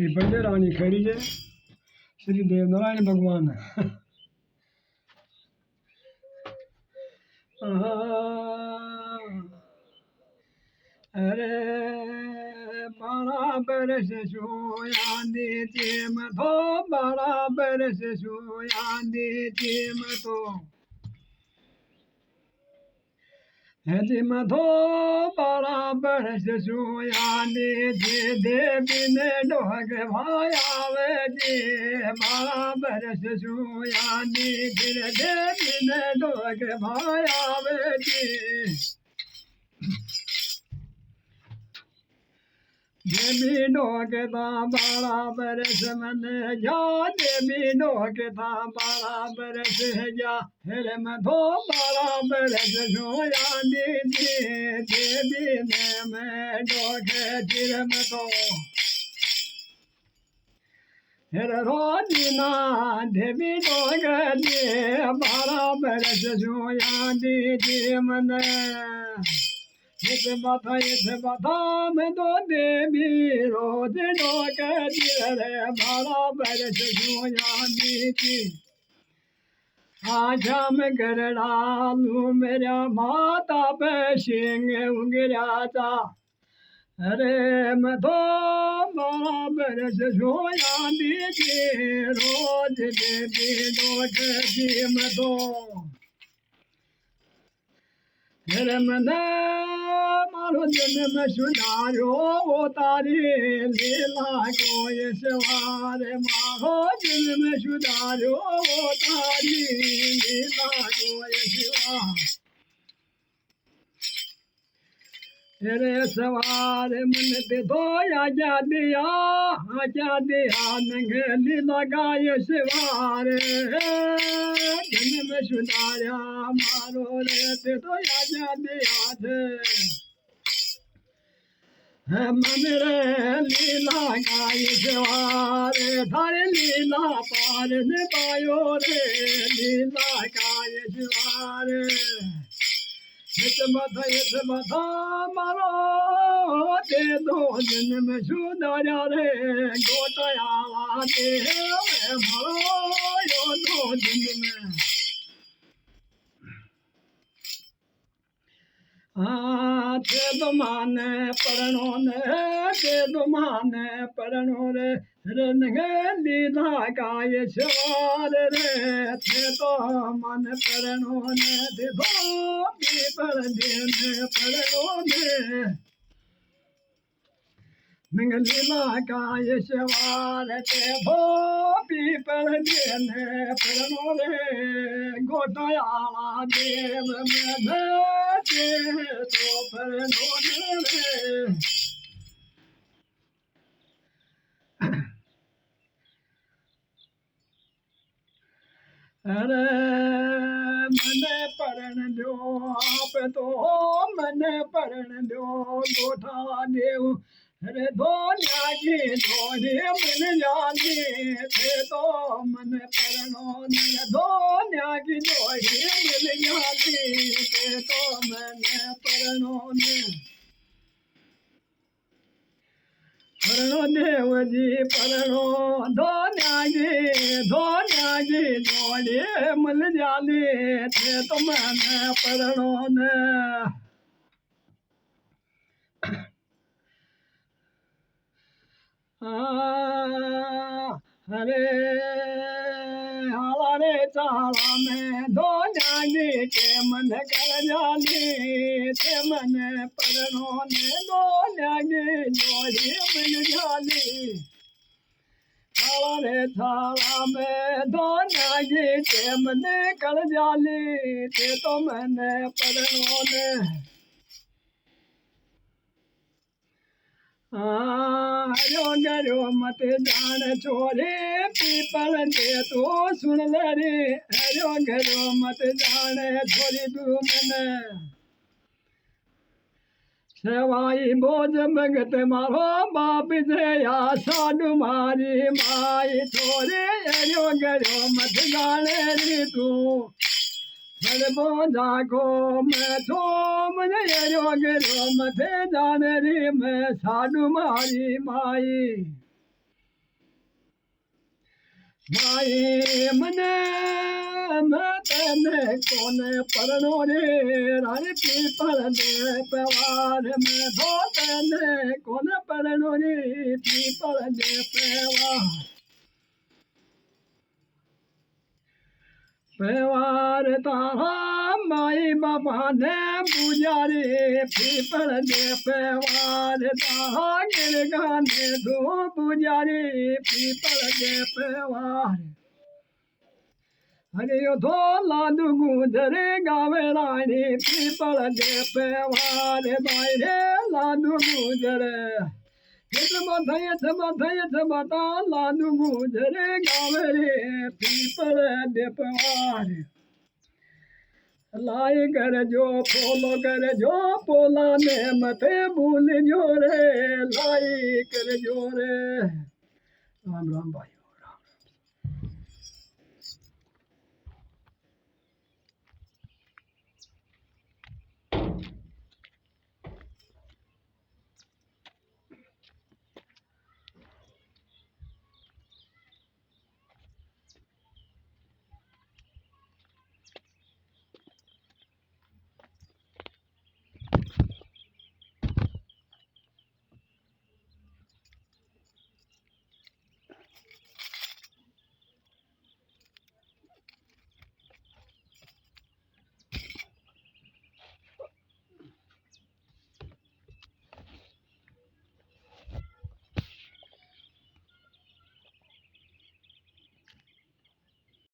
श्री पंजे रानी खड़ी जय श्री देवनारायण भगवान अरे 12 बरस सोया नीचे मथो 12 बरस सोया नीचे मथो हजी मथो 12 बरस सोया नीचे देवी ने डोग भाया वे जी 12 बरस सोया नीचे देवी ने डोग भाया वे जी देवी डोगता 12 बरस मन जा देवी डोगता 12 बरस जा फिर मथो 12 बरस सोया दीदी देवी ने मैं डोगे फिर मथो फिर रोजीना देवी डोगती 12 बरस सोया दीदी मन इस बता में तो देवी रोज डोगती रे 12 बरस सोया दीदी आजा में गरड़ा लू मेरा माता पे सिंह उंगरा था अरे मैं तो 12 बरस सोया दीदी रोज देवी डोगती मैं तो फिर मैंने मारो जन्म सुधारो वो तारी लीला को ये सवार मारो जन्म सुधारो वो तारी लीला को ये सवार तेरे सवार मन ते दो आजा दिया नंगली लगाय सवार जन्म सुधारा मारो रे ते तो आजा दिया मन रे लीला गाय सवार थारे लीला पार ने पायो रे लीला गाय सवार इस मथा मारो दे दो जन्म सुधारा रे गोटाया दे मारो यो दो जन्म ते दो माने परणो रे लीला गाय सवार रे थे तो मन परणो ने दे दो पर देने परणो ने लीला गाय सवार थे दो पर देने परणो रे गोटाया देव में दे तो परणो रे अरे मने परण दो आप तो मने परण दो गोठा देव अरे दो न्यागी दोरे मन जाने थे तो मन परणो ने दो न्यागी दोरे मन जाने थे तो मन परणो ने परणो देव जी परणो दो न्यागी दोरे मन जाने थे तो मन परणो ने अरे हाला रे चाला में दो न्यागी के मन कर जाने थे मन परणो ने दो न्यागी जोड़ी मन जाने हाला रे चाला में दो न्यागी के मन कर जाने थे तो मन परणो ने गरो मत जान छोरे पीपल दे तो सुन ले रे हरो गरो मत जान छोरी तू मन सवाई बोझ भगत मारो बाप से या साधु मारी माई छोरे हरो गरो मत जान रे तू बोझा को मैं थो मुझे योग रो मथे जान रे मैं साधु मारी माई भाई मने मतने कोने परनो रे रानी पीपल दे पवार में धोतने कोने परनो रे पीपल दे पवार पेवार तारा माई बाबा ने पुजारी पीपल दे पेवार तारा गिर गाने दो पुजारी पीपल दे पेवार हरे धो लादू गुजरे गावे रानी पीपल दे पेवार भाई रे लादू गुजरे बता लादू गुजरे गावे रे पीपल दे पेवार लाई कर जो फॉलो कर जो पोला ने मते भूल जो रे लाई कर जो रे राम राम भाई।